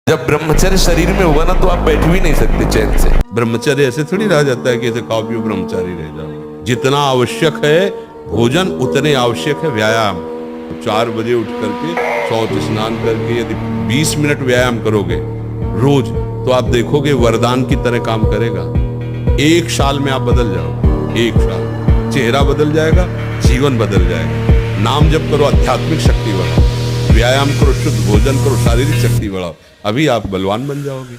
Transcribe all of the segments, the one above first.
जब ब्रह्मचर्य शरीर में होगा ना तो आप बैठ भी नहीं सकते चैन से। ब्रह्मचर्य ऐसे थोड़ी रह जाता है कि ऐसे खाओ पियो ब्रह्मचारी रह जाओ। जितना आवश्यक है भोजन उतने आवश्यक है व्यायाम। 4 बजे उठ करके शौच स्नान करके यदि 20 मिनट व्यायाम करोगे रोज तो आप देखोगे वरदान की तरह काम करेगा। 1 साल में आप बदल जाओगे। 1 साल चेहरा बदल जाएगा, जीवन बदल जाएगा। नाम जप करो, आध्यात्मिक शक्ति बढ़ाओ, व्यायाम करो, शुद्ध भोजन करो, शारीरिक शक्ति बढ़ाओ, अभी आप बलवान बन जाओगे।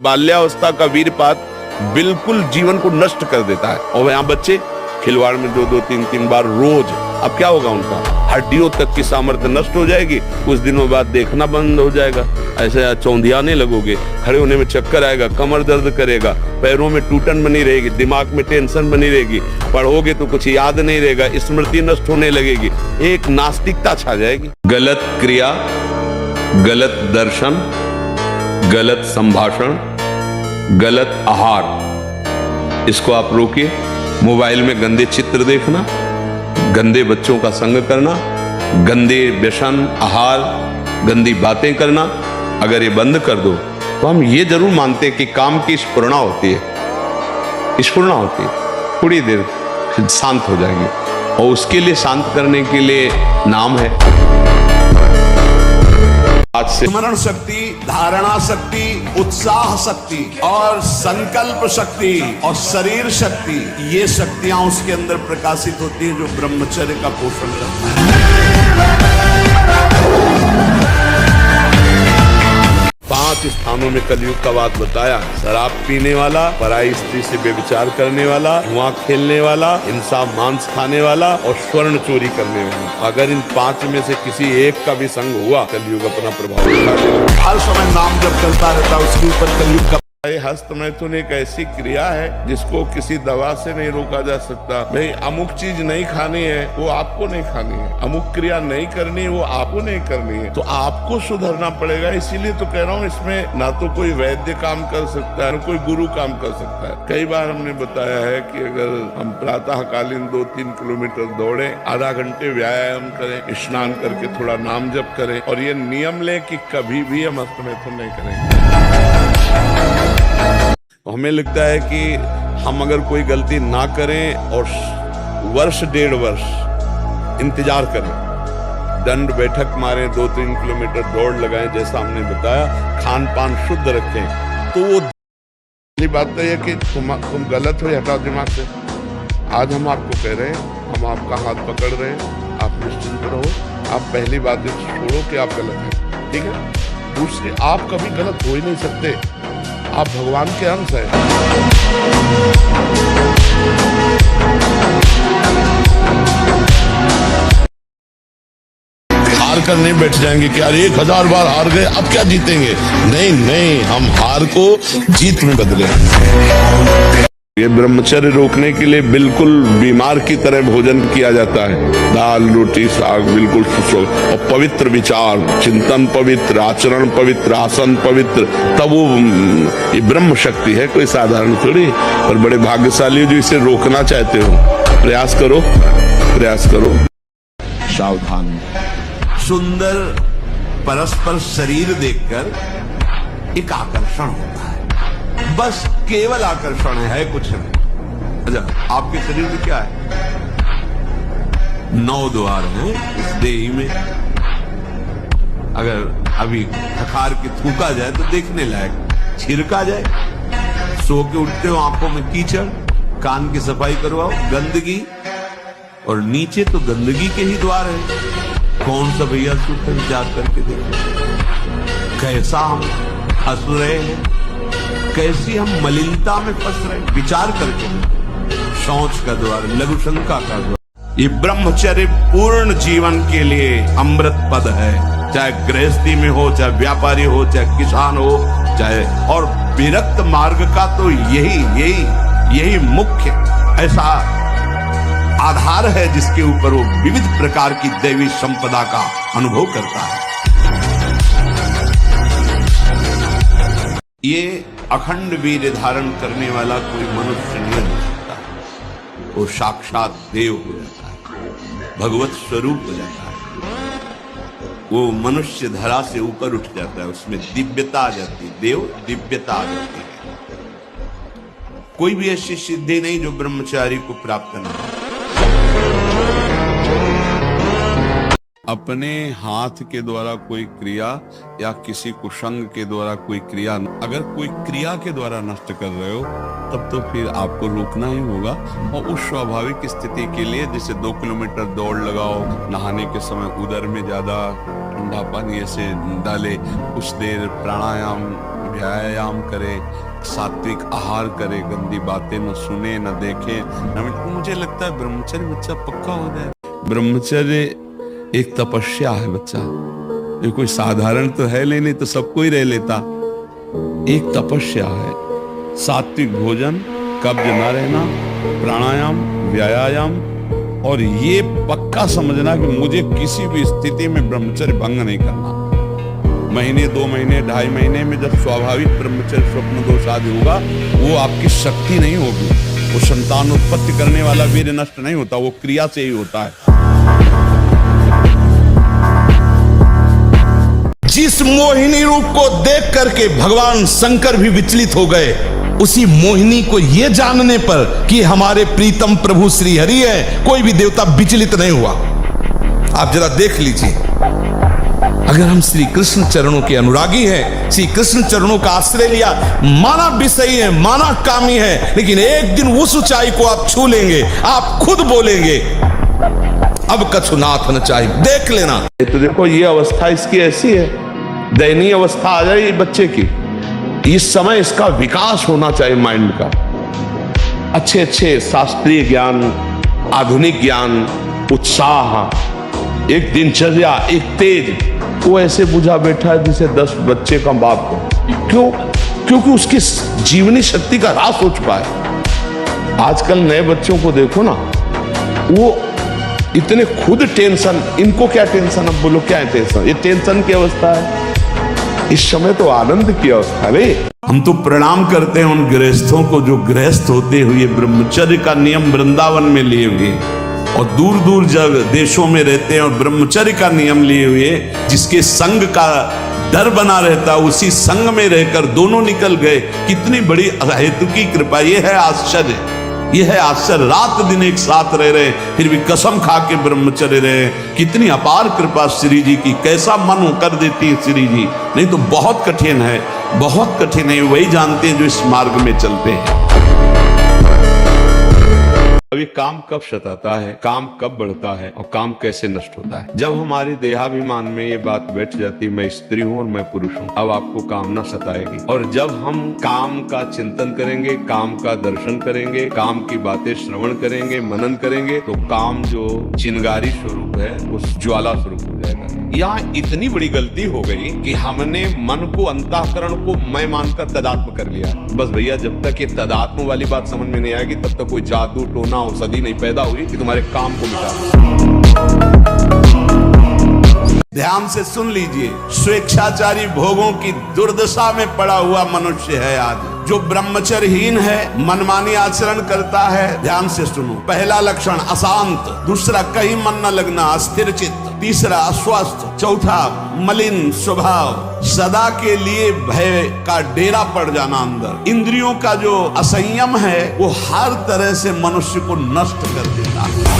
बाल्यावस्था का वीरपात बिल्कुल जीवन को नष्ट कर देता है। और यहाँ बच्चे खिलवाड़ में 2-2, 3-3 बार रोज, अब क्या होगा उनका? हड्डियों तक की सामर्थ्य नष्ट हो जाएगी। कुछ दिनों बाद देखना बंद हो जाएगा, ऐसे चौंधियाने लगोगे, खड़े होने में चक्कर आएगा, कमर दर्द करेगा, पैरों में टूटन बनी रहेगी, दिमाग में टेंशन बनी रहेगी, पढ़ोगे तो कुछ याद नहीं रहेगा, स्मृति नष्ट होने लगेगी, एक नास्तिकता छा जाएगी। गलत क्रिया, गलत दर्शन, गलत संभाषण, गलत आहार, इसको आप रोकिए। मोबाइल में गंदे चित्र देखना, गंदे बच्चों का संग करना, गंदे व्यसन, आहार, गंदी बातें करना, अगर ये बंद कर दो तो हम ये जरूर मानते हैं कि काम की स्फुरणा होती है। स्फुरणा होती है, थोड़ी देर शांत हो जाएंगे, और उसके लिए शांत करने के लिए नाम है। आज से स्मरण शक्ति, धारणा शक्ति, उत्साह शक्ति और संकल्प शक्ति और शरीर शक्ति, ये शक्तियां उसके अंदर प्रकाशित होती है जो ब्रह्मचर्य का पोषण करता है। 5 स्थानों में कलयुग का बात बताया। शराब पीने वाला, पराई स्त्री से व्यभिचार करने वाला, जुआ खेलने वाला, हिंसा मांस खाने वाला और स्वर्ण चोरी करने वाला। अगर इन 5 में से किसी एक का भी संग हुआ, कलयुग अपना प्रभाव दिखा देगा। हर समय नाम जब चलता रहता है उसके ऊपर कलयुग का। हस्तमैथुन एक ऐसी क्रिया है जिसको किसी दवा से नहीं रोका जा सकता। भाई अमुक चीज नहीं खानी है, वो आपको नहीं खानी है। अमुक क्रिया नहीं करनी है, वो आपको नहीं करनी है। तो आपको सुधरना पड़ेगा। इसीलिए तो कह रहा हूँ, इसमें ना तो कोई वैद्य काम कर सकता है, ना कोई गुरु काम कर सकता है। कई बार हमने बताया है कि अगर हम प्रातःकालीन 2-3 किलोमीटर दौड़े, आधा घंटे व्यायाम करें, स्नान करके थोड़ा नाम जप करें, और ये नियम लें कि कभी भी हम हस्तमैथुन नहीं करेंगे। हमें लगता है कि हम अगर कोई गलती ना करें और 1-1.5 वर्ष इंतजार करें, दंड बैठक मारें, 2-3 किलोमीटर दौड़ लगाएं, जैसा हमने बताया, खान पान शुद्ध रखें, तो वो पहली बात तो यह कि तुम गलत हो, हटाओ दिमाग से। आज हम आपको कह रहे हैं, हम आपका हाथ पकड़ रहे हैं, आप निश्चिंत रहो। आप पहली बात छोड़ो कि आप गलत हैं, ठीक है? दूसरी, आप कभी गलत हो ही नहीं सकते, आप भगवान के अंश हैं। हार कर नहीं बैठ जाएंगे कि अरे 1000 बार हार गए, अब क्या जीतेंगे? नहीं नहीं, हम हार को जीत में बदले। ये ब्रह्मचर्य रोकने के लिए बिल्कुल बीमार की तरह भोजन किया जाता है। दाल, रोटी, साग, बिल्कुल और पवित्र विचार, चिंतन पवित्र, आचरण पवित्र, आसन पवित्र, तब वो ये ब्रह्म शक्ति है, कोई साधारण थोड़ी। और बड़े भाग्यशाली जो इसे रोकना चाहते हो, प्रयास करो, प्रयास करो। सावधान। सुंदर परस्पर शरीर देखकर एक आकर्षण होता है, बस केवल आकर्षण है, कुछ नहीं। अच्छा, आपके शरीर में क्या है? 9 द्वार हैं इस देही में। अगर अभी खखार के थूका जाए तो देखने लायक, छिड़का जाए, सो के उठते हो, आंखों में कीचड़, कान की सफाई करवाओ, गंदगी, और नीचे तो गंदगी के ही द्वार है। कौन सा भैया सुख विचार करके देखो कैसा हम हंस रहे हैं, कैसी हम मलिनता में फंस रहे हैं। विचार करके, शौच का द्वार, लघु शंका का द्वार। ये ब्रह्मचर्य पूर्ण जीवन के लिए अमृत पद है, चाहे गृहस्थी में हो, चाहे व्यापारी हो, चाहे किसान हो, चाहे, और विरक्त मार्ग का तो यही मुख्य ऐसा आधार है जिसके ऊपर वो विविध प्रकार की दैवी संपदा का अनुभव करता है। ये अखंड वीर्य धारण करने वाला कोई मनुष्य नहीं हो सकता। वो साक्षात देव हो जाता है, भगवत स्वरूप हो जाता है। वो मनुष्य धरा से ऊपर उठ जाता है, उसमें दिव्यता आ जाती है, देव दिव्यता आ जाती है। कोई भी ऐसी सिद्धि नहीं जो ब्रह्मचारी को प्राप्त न हो। अपने हाथ के द्वारा कोई क्रिया या किसी कुसंग के द्वारा कोई क्रिया, अगर कोई क्रिया के द्वारा नष्ट कर रहे हो तब तो फिर आपको रोकना ही होगा। और उस स्वाभाविक स्थिति के लिए जैसे 2 किलोमीटर दौड़ लगाओ, नहाने के समय उदर में ज्यादा ठंडा पानी ऐसे डाले, कुछ देर प्राणायाम व्यायाम करे, सात्विक आहार करे, गंदी बातें न सुने न देखे न। मुझे लगता है ब्रह्मचर्य बच्चा पक्का हो जाए। ब्रह्मचर्य एक तपस्या है बच्चा, ये कोई साधारण तो है नहीं तो सबको ही रह लेता। एक तपस्या है, सात्विक भोजन, कब्ज न रहना, प्राणायाम व्यायाम, और ये पक्का समझना कि मुझे किसी भी स्थिति में ब्रह्मचर्य भंग नहीं करना। महीने 2 महीने 2.5 महीने में जब स्वाभाविक ब्रह्मचर्य स्वप्न दोष आदि होगा, वो आपकी शक्ति नहीं होगी। वो संतान उत्पत्ति करने वाला वीर्य नष्ट नहीं होता, वो क्रिया से ही होता है। जिस मोहिनी रूप को देख करके भगवान शंकर भी विचलित हो गए, उसी मोहिनी को यह जानने पर कि हमारे प्रीतम प्रभु श्री हरि है, कोई भी देवता विचलित नहीं हुआ। आप जरा देख लीजिए, अगर हम श्री कृष्ण चरणों के अनुरागी हैं, श्री कृष्ण चरणों का आश्रय लिया, माना विषयी है, माना कामी है, लेकिन एक दिन उस ऊंचाई को आप छू लेंगे, आप खुद बोलेंगे अब कछुनाथ न चाहिए। देख लेना। तो देखो ये अवस्था इसकी ऐसी है, दयनीय अवस्था आ जाए बच्चे की। इस समय इसका विकास होना चाहिए माइंड का, अच्छे अच्छे शास्त्रीय ज्ञान, आधुनिक ज्ञान, उत्साह, एक दिनचर्या, एक तेज। वो ऐसे बुझा बैठा है जैसे 10 बच्चे का बाप हो। क्यों? क्योंकि उसकी जीवनी शक्ति का ह्रास हो चुका है। आजकल नए बच्चों को देखो ना, वो इतने खुद टेंशन, इनको क्या टेंशन, अब बोलो क्या है टेंशन? ये टेंशन की अवस्था है। इस समय तो आनंद की अवस्था है। हम तो प्रणाम करते हैं उन गृहस्थों को जो गृहस्थ होते हुए ब्रह्मचर्य का नियम वृंदावन में लिए हुए और दूर दूर देशों में रहते हैं और ब्रह्मचर्य का नियम लिए हुए, जिसके संग का डर बना रहता, उसी संग में रहकर दोनों निकल गए। कितनी बड़ी हेतु की कृपा! ये है आश्चर्य, ये है आश्चर्य। रात दिन एक साथ रह रहे, फिर भी कसम खा के ब्रह्मचर्य रहे। कितनी अपार कृपा श्री जी की! कैसा मन कर देती है श्री जी, नहीं तो बहुत कठिन है, बहुत कठिन है। वही जानते हैं जो इस मार्ग में चलते हैं। अभी काम कब सताता है, काम कब बढ़ता है और काम कैसे नष्ट होता है? जब हमारे देहाभिमान में ये बात बैठ जाती, मैं स्त्री हूं और मैं पुरुष हूं, अब आपको काम न सताएगी। और जब हम काम का चिंतन करेंगे, काम का दर्शन करेंगे, काम की बातें श्रवण करेंगे, मनन करेंगे, तो काम जो चिंगारी स्वरूप है वो ज्वाला स्वरूप हो जाएगा। यहाँ इतनी बड़ी गलती हो गई कि हमने मन को, अंतःकरण को मैं मानकर तदात्म कर लिया। बस भैया, जब तक ये तदात्म वाली बात समझ में नहीं आएगी, तब तक कोई जादू टोना औषधि नहीं पैदा हुई कि तुम्हारे काम को मिटा। ध्यान से सुन लीजिए, स्वेच्छाचारी भोगों की दुर्दशा में पड़ा हुआ मनुष्य है आज, जो ब्रह्मचर्यहीन है, मनमानी आचरण करता है। ध्यान से सुनो, पहला लक्षण अशांत, दूसरा कहीं मन न लगना, अस्थिर चित्त, तीसरा अस्वस्थ, चौथा मलिन स्वभाव, सदा के लिए भय का डेरा पड़ जाना अंदर। इंद्रियों का जो असंयम है वो हर तरह से मनुष्य को नष्ट कर देता है।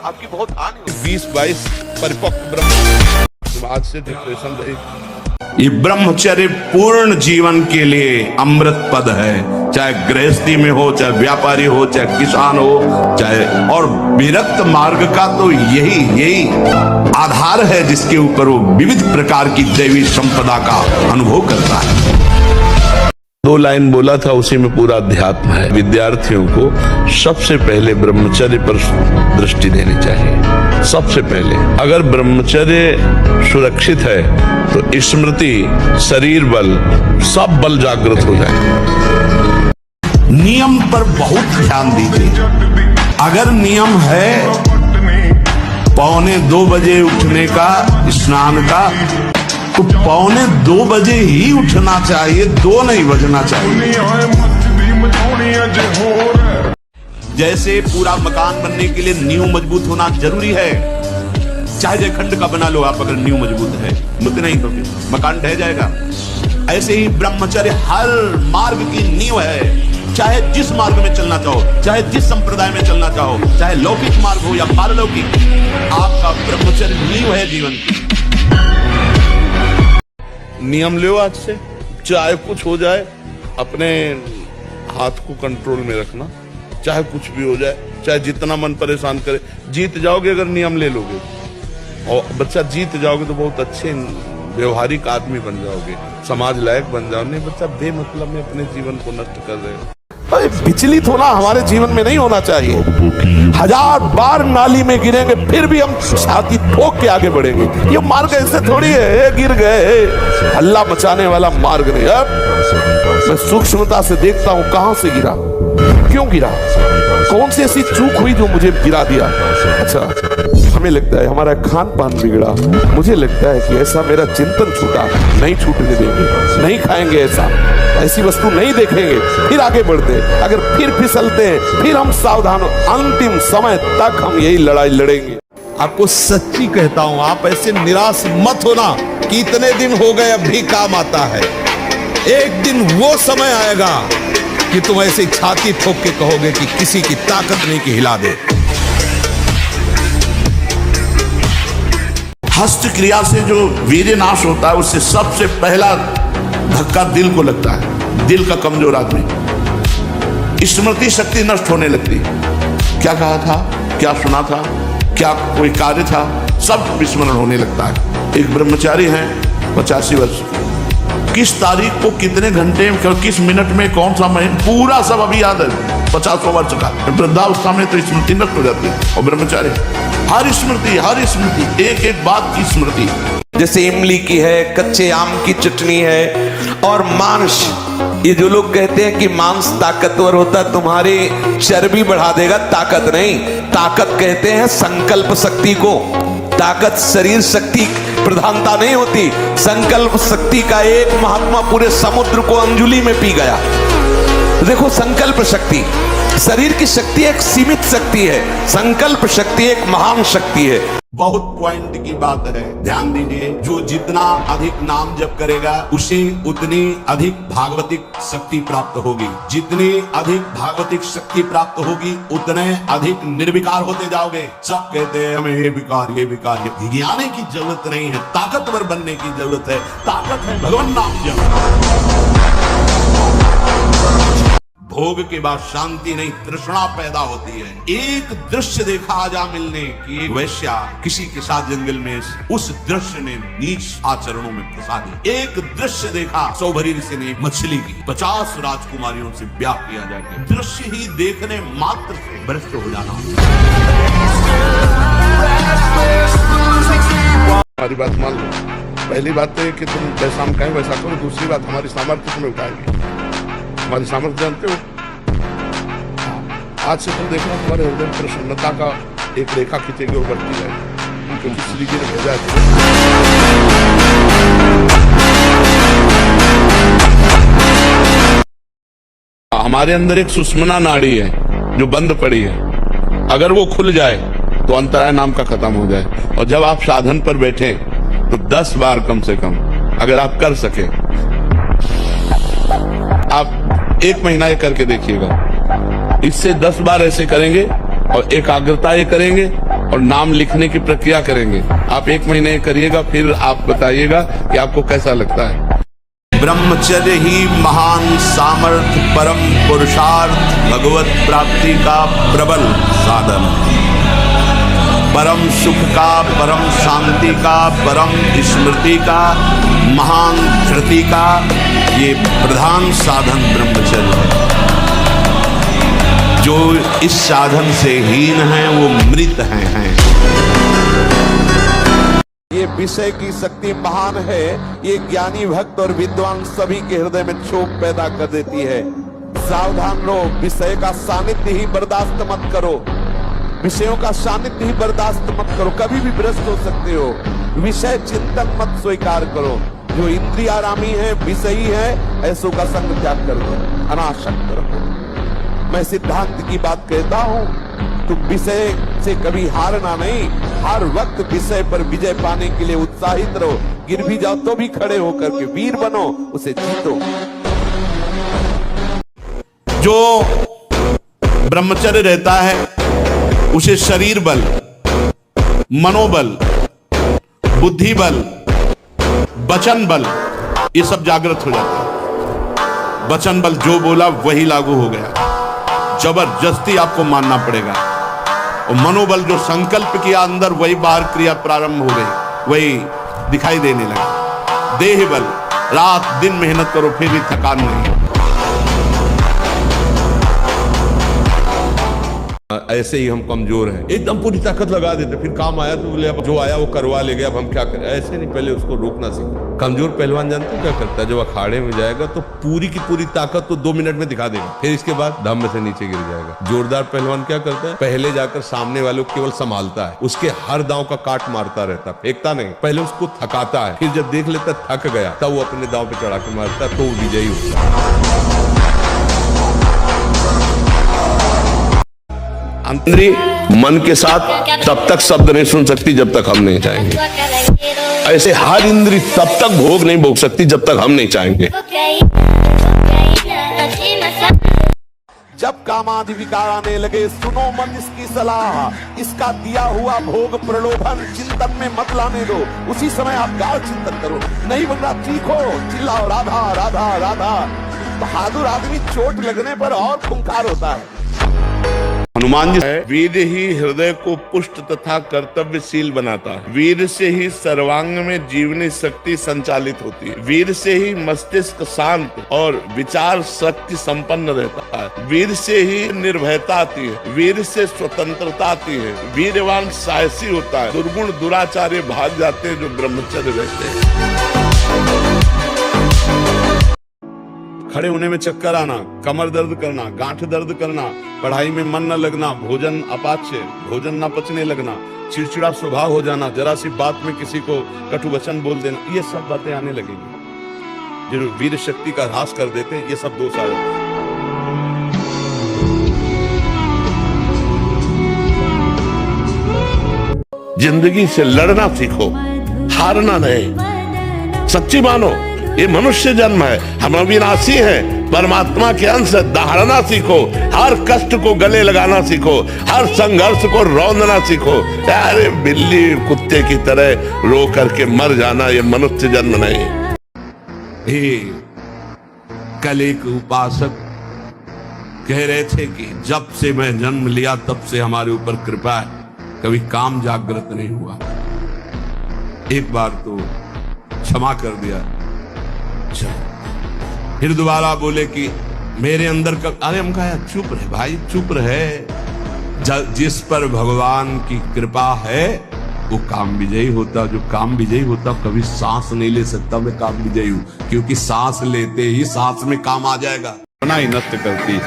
आपकी बहुत हानि 20-22 परिपक्व ब्रह्म आज से डिप्रेशन रही। ये ब्रह्मचर्य पूर्ण जीवन के लिए अमृत पद है, चाहे गृहस्थी में हो, चाहे व्यापारी हो, चाहे किसान हो, चाहे और विरक्त मार्ग का तो यही आधार है जिसके ऊपर वो विविध प्रकार की दैवी संपदा का अनुभव करता है। 2 लाइन बोला था, उसी में पूरा अध्यात्म है। विद्यार्थियों को सबसे पहले ब्रह्मचर्य पर दृष्टि देनी चाहिए। सबसे पहले अगर ब्रह्मचर्य सुरक्षित है तो स्मृति, शरीर बल, सब बल जागृत हो जाए। नियम पर बहुत ध्यान दीजिए। अगर नियम है 1:45 बजे उठने का, स्नान का, तो 1:45 बजे ही उठना चाहिए, 2 नहीं बजना चाहिए। जैसे पूरा मकान बनने के लिए नींव मजबूत होना जरूरी है, चाहे जयखंड का बना लो आप, अगर नींव मजबूत है तो नहीं तो फिर मकान ढह जाएगा। ऐसे ही ब्रह्मचर्य हर मार्ग की नींव है, चाहे जिस मार्ग में चलना चाहो, चाहे जिस संप्रदाय में चलना चाहो, चाहे लौकिक मार्ग हो या पारलौकिक, आपका ब्रह्मचर्य नींव है जीवन की। नियम लो आज से, चाहे कुछ हो जाए अपने हाथ को कंट्रोल में रखना, चाहे कुछ भी हो जाए, चाहे जितना मन परेशान करे, जीत जाओगे अगर नियम ले लोगे। और बच्चा जीत जाओगे तो बहुत अच्छे व्यवहारिक आदमी बन जाओगे, समाज लायक बन जाओगे। नहीं बच्चा बेमतलब में अपने जीवन को नष्ट कर रहे हो। अरे विचलित होना हमारे जीवन में नहीं होना चाहिए। 1000 बार नाली में गिरेंगे फिर भी हम छाती ठोक के आगे बढ़ेंगे। ये मार्ग ऐसे थोड़ी है गिर गए, हल्ला मचाने वाला मार्ग नहीं। अब मैं सूक्ष्मता से देखता हूं कहां से गिरा, क्यों गिरा, कौन सी ऐसी चूक हुई जो मुझे गिरा दिया। अच्छा, हमें लगता है हमारा खान पान बिगड़ा, मुझे लगता है कि ऐसा मेरा चिंतन छूटा, नहीं छूटने देंगे, नहीं खाएंगे ऐसा, ऐसी वस्तु नहीं देखेंगे, फिर आगे बढ़ते। अगर फिर फिसलते हैं फिर हम सावधान हो, अंतिम समय तक हम यही लड़ाई लड़ेंगे। आपको सच्ची कहता हूं, आप ऐसे निराश मत होना कि इतने दिन हो गए अब भी काम आता है। एक दिन वो समय आएगा कि तुम ऐसे छाती ठोक के कहोगे कि किसी की ताकत नहीं कि हिला दे। हस्त क्रिया से जो वीर्य नाश होता है, उससे सबसे पहला धक्का दिल को लगता है। दिल का कमजोर आदमी, स्मृति शक्ति नष्ट होने लगती। क्या कहा था, क्या सुना था, क्या कोई कार्य था, सब विस्मरण होने लगता है। एक ब्रह्मचारी हैं 85 वर्ष, किस तारीख को कितने घंटे में किस मिनट में कौन सा महीना पूरा सब अभी याद है। 50 वर्ष का वृद्धावस्था में तो स्मृति नष्ट हो जाती है। और ब्रह्मचारी हर स्मृति एक एक बात की स्मृति, जैसे इमली की है, कच्चे आम की चटनी है और मांस। ये जो लोग कहते हैं कि मांस ताकतवर होता है, तुम्हारी चर्बी बढ़ा देगा, ताकत नहीं। ताकत कहते हैं संकल्प शक्ति को। ताकत शरीर शक्ति प्रधानता नहीं होती। संकल्प शक्ति का एक महात्मा पूरे समुद्र को अंजुली में पी गया। देखो, संकल्प शक्ति, शरीर की शक्ति एक सीमित शक्ति है, संकल्प शक्ति एक महान शक्ति है। बहुत पॉइंट की बात है, ध्यान दीजिए। जो जितना अधिक नाम जप करेगा उसे उतनी अधिक भागवतिक शक्ति प्राप्त होगी। जितनी अधिक भागवतिक शक्ति प्राप्त होगी उतने अधिक निर्विकार होते जाओगे। सब कहते हैं हमें ये विकार ये विकार, ये ज्ञाने की जरूरत नहीं है, ताकतवर बनने की जरूरत है। ताकत है भगवान नाम जप। भोग के बाद शांति नहीं, तृष्णा पैदा होती है। एक दृश्य देखा आजा मिलने की, एक वैश्या किसी के साथ जंगल में, उस दृश्य ने नीच आचरणों में फंसा दिया। एक दृश्य देखा, सौभरी ऋषि ने मछली की 50 राजकुमारियों से ब्याह किया जाए। दृश्य ही देखने मात्र से भ्रष्ट हो जाना। हमारी बात मान लो। पहली बात तो ये कि तुम जैसा हम कहें वैसा करो। दूसरी बात, हमारी सामर्थ्य तुम्हें उठाएगी। हमारी सामर्थ्य जानते हो। आज से तुम देखना, तुम्हारे हृदय में प्रसन्नता का एक रेखा खींचेगी और बढ़ती जाएगी, क्योंकि श्री जी ने भेजा है। हमारे अंदर एक सुषुम्ना नाड़ी है जो बंद पड़ी है। अगर वो खुल जाए तो अंतराय नाम का खत्म हो जाए। और जब आप साधन पर बैठे तो 10 बार कम से कम अगर आप कर सके, आप 1 महीना ये करके देखिएगा। इससे 10 बार ऐसे करेंगे और एकाग्रता ये करेंगे और नाम लिखने की प्रक्रिया करेंगे। आप 1 महीने करिएगा, फिर आप बताइएगा कि आपको कैसा लगता है। ब्रह्मचर्य ही महान सामर्थ्य, परम पुरुषार्थ, भगवत प्राप्ति का प्रबल साधन, परम सुख का, परम शांति का, परम स्मृति का, महान धृति का ये प्रधान साधन ब्रह्मचर्य है। जो इस साधन से हीन है वो मृत हैं। ये विषय की शक्ति महान है। ये ज्ञानी भक्त और विद्वान सभी के हृदय में क्षोभ पैदा कर देती है। सावधान रहो, विषय का सानिध्य ही बर्दाश्त मत करो। विषयों का सानिध्य ही बर्दाश्त मत करो, कभी भी भ्रष्ट हो सकते हो। विषय चिंतन मत स्वीकार करो। जो इंद्रियारामी है, विषयी है, ऐसों का संग त्याग कर दो, अनासक्त रहो। मैं सिद्धांत की बात कहता हूं, तुम विषय से कभी हारना नहीं, हर वक्त विषय पर विजय पाने के लिए उत्साहित रहो। गिर भी जाओ तो भी खड़े होकर के वीर बनो, उसे जीतो। जो ब्रह्मचर्य रहता है उसे शरीर बल, मनोबल, बुद्धि बल, वचन बल, ये सब जागृत हो जाता है। वचन बल जो बोला वही लागू हो गया, जबरदस्ती आपको मानना पड़ेगा। और मनोबल जो संकल्प किया अंदर वही बाहर क्रिया प्रारंभ हो गई, वही दिखाई देने लगा। देह बल, रात दिन मेहनत करो फिर भी थकान नहीं। ऐसे ही हम कमजोर हैं, एकदम पूरी ताकत लगा देते, फिर काम आया तो बोले अब जो आया वो करवा ले गया, अब हम क्या करें। ऐसे नहीं, पहले उसको रोकना सीखो। कमजोर पहलवान जानते हो क्या करता है? जब अखाड़े में जाएगा तो पूरी की पूरी ताकत तो 2 मिनट में दिखा देगा, फिर इसके बाद धम में से नीचे गिर जाएगा। जोरदार पहलवान क्या करता है? पहले जाकर सामने वालों को केवल संभालता है, उसके हर दांव का काट मारता रहता, फेंकता नहीं। पहले उसको थकाता है, फिर जब देख लेता थक गया तब वो अपने दांव पे चढ़ा के मारता, तो वो विजयी होता है। इंद्री मन के साथ तब तक शब्द नहीं सुन सकती जब तक हम नहीं चाहेंगे। ऐसे हर इंद्री तब तक भोग नहीं भोग सकती जब तक हम नहीं चाहेंगे। जब कामादि विकार आने लगे, सुनो मन इसकी सलाह, इसका दिया हुआ भोग प्रलोभन चिंतन में मत लाने दो। उसी समय आप गाढ़ चिंतन करो, नहीं बनना चीखो, चिल्लाओ राधा राधा राधा। बहादुर आदमी चोट लगने पर और खूंखार होता है। हनुमान जी है, वीर ही हृदय को पुष्ट तथा कर्तव्यशील बनाता है। वीर से ही सर्वांग में जीवनी शक्ति संचालित होती है। वीर से ही मस्तिष्क शांत और विचार शक्ति संपन्न रहता है। वीर से ही निर्भयता आती है, वीर से स्वतंत्रता आती है। वीरवान साहसी होता है। दुर्गुण दुराचार्य भाग जाते हैं जो ब्रह्मचर्य रहते हैं। खड़े होने में चक्कर आना, कमर दर्द करना, गांठ दर्द करना, पढ़ाई में मन न लगना, भोजन अपाच्य, भोजन न पचने लगना, चिड़चिड़ा स्वभाव हो जाना, जरा सी बात में किसी को कटु वचन बोल देना, ये सब बातें आने लगेंगी जो वीर शक्ति का ह्रास कर देते हैं। ये सब दोष आ जाते हैं। जिंदगी से लड़ना सीखो, हारना नहीं। सच्ची मानो, ये मनुष्य जन्म है, हम अविनाशी हैं, परमात्मा के अंश। दहाड़ना सीखो, हर कष्ट को गले लगाना सीखो, हर संघर्ष को रौंदना सीखो। अरे बिल्ली कुत्ते की तरह रो करके मर जाना ये मनुष्य जन्म नहीं। कल एक उपासक कह रहे थे कि जब से मैं जन्म लिया तब से हमारे ऊपर कृपा है, कभी काम जागृत नहीं हुआ। एक बार तो क्षमा कर दिया, फिर दोबारा बोले कि मेरे अंदर का, अरे हम कहा चुप रहे भाई, चुप रहे। जिस पर भगवान की कृपा है वो काम विजयी होता। जो काम विजयी होता कभी सांस नहीं ले सकता मैं काम विजयी हूं, क्योंकि सांस लेते ही सांस में काम आ जाएगा। अपना ही नष्ट करती।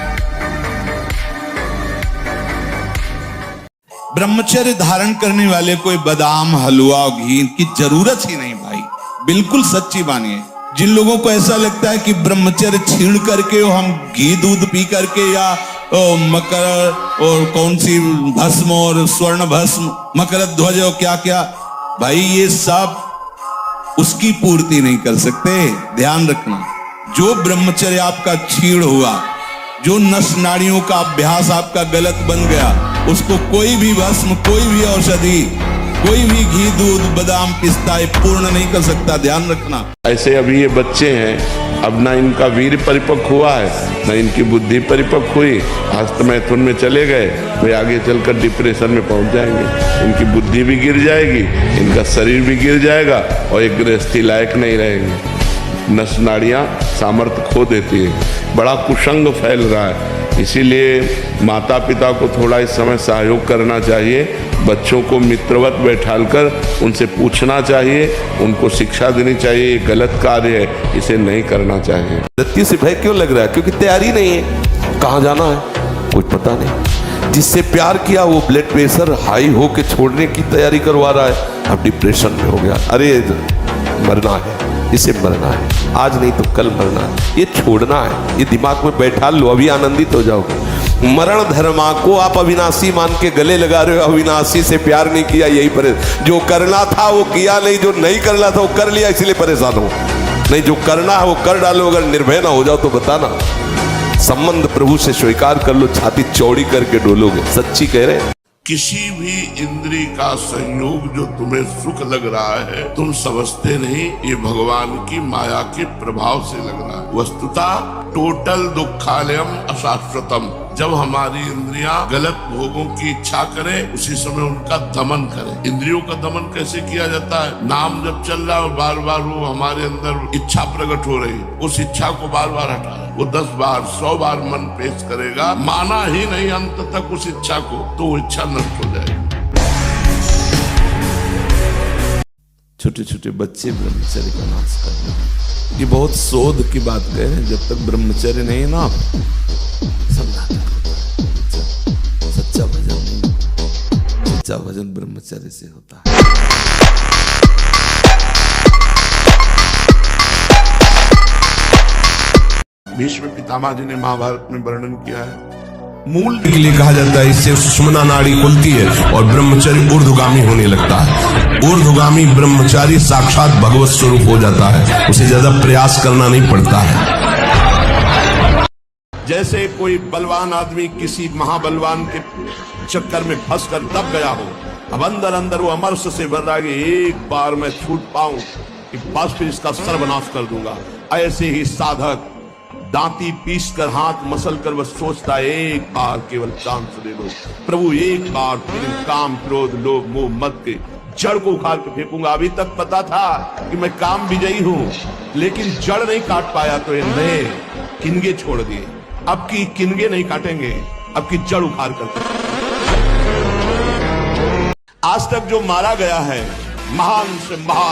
ब्रह्मचर्य धारण करने वाले कोई बादाम हलवा और घी की जरूरत ही नहीं भाई, बिल्कुल सच्ची मानिए। जिन लोगों को ऐसा लगता है कि ब्रह्मचर्य छीण करके हम घी दूध पी करके या मकर और कौन सी भस्म और स्वर्ण भस्म, मकर ध्वज और क्या क्या, भाई ये सब उसकी पूर्ति नहीं कर सकते। ध्यान रखना, जो ब्रह्मचर्य आपका छीण हुआ, जो नस नाड़ियों का अभ्यास आपका गलत बन गया, उसको कोई भी भस्म, कोई भी औषधि, कोई भी घी दूध बादाम पिस्ता ये पूर्ण नहीं कर सकता। ध्यान रखना। ऐसे अभी ये बच्चे हैं, अब ना इनका वीर परिपक्व हुआ है, ना इनकी बुद्धि परिपक्व हुई। हस्त मैथुन में चले गए, वे आगे चलकर डिप्रेशन में पहुंच जाएंगे। इनकी बुद्धि भी गिर जाएगी, इनका शरीर भी गिर जाएगा और एक गृहस्थी लायक नहीं रहेंगे। नस नाड़ियां सामर्थ्य खो देती है, बड़ा कुसंग फैल रहा है। इसीलिए माता पिता को थोड़ा इस समय सहयोग करना चाहिए। बच्चों को मित्रवत बैठालकर उनसे पूछना चाहिए, उनको शिक्षा देनी चाहिए। ये गलत कार्य है, इसे नहीं करना चाहिए। मृत्यु से भय क्यों लग रहा है? क्योंकि तैयारी नहीं है। कहाँ जाना है कुछ पता नहीं। जिससे प्यार किया वो ब्लड प्रेशर हाई हो के छोड़ने की तैयारी करवा रहा है, अब डिप्रेशन में हो गया। अरे मरना है, इसे मरना है, आज नहीं तो कल मरना है, ये छोड़ना है, ये दिमाग में बैठा लो, अभी आनंदित हो जाओगे। मरण धर्मा को आप अविनाशी मान के गले लगा रहे हो, अविनाशी से प्यार नहीं किया, यही परेशान। जो करना था वो किया नहीं, जो नहीं करना था वो कर लिया, इसलिए परेशान हो। नहीं, जो करना है वो कर डालो। अगर निर्भय ना हो जाओ तो बताना, संबंध प्रभु से स्वीकार कर लो, छाती चौड़ी करके डोलोगे। सच्ची कह रहे हैं। किसी भी इंद्री का संयोग जो तुम्हें सुख लग रहा है, तुम समझते नहीं, ये भगवान की माया के प्रभाव से लग रहा है। वस्तुतः टोटल दुखालयम अशाश्वतम। जब हमारी इंद्रियां गलत भोगों की इच्छा करें, उसी समय उनका दमन करें। इंद्रियों का दमन कैसे किया जाता है? नाम जब चल रहा है और बार बार वो हमारे अंदर इच्छा प्रकट हो रही, उस इच्छा को बार बार हटा। वो 10 बार 100 बार मन पेश करेगा, माना ही नहीं अंत तक उस इच्छा को, तो वो इच्छा नष्ट हो जाएगी। छोटे छोटे बच्चे ब्रह्मचर्य का नाश कर रहे हैं। ये बहुत शोध की बात कह रहे हैं। जब तक ब्रह्मचर्य नहीं है ना, सच्चा भजन नहीं, सच्चा भजन ब्रह्मचर्य से होता है। भीष्म पितामह जी ने महाभारत में वर्णन किया है, मूल के लिए कहा जाता है, इससे सुषुम्ना नाड़ी खुलती है और ब्रह्मचर्य ऊर्ध्वगामी होने लगता है। ऊर्ध्वगामी ब्रह्मचारी साक्षात भगवत स्वरूप हो जाता है, उसे ज्यादा प्रयास करना नहीं पड़ता है। जैसे कोई बलवान आदमी किसी महाबलवान के चक्कर में फंस कर दब गया हो, अब अंदर अंदर वो अमरस से भर रहा है कि एक बार मैं छूट पाऊं कि बस फिर इसका सर्वनाश कर दूंगा। ऐसे ही साधक दांती पीस कर, हाथ मसल कर बस सोचता है, एक बार केवल चांस दे दो प्रभु, एक बार फिर काम क्रोध लोभ मोह मत के जड़ को उखाड़ के फेंकूंगा। अभी तक पता था कि मैं काम विजयी हूं, लेकिन जड़ नहीं काट पाया तो ये नए किनगे छोड़ दिए। अब की किनगे नहीं काटेंगे, अब की जड़ उखाड़ कर। आज तक जो मारा गया है, महान से महान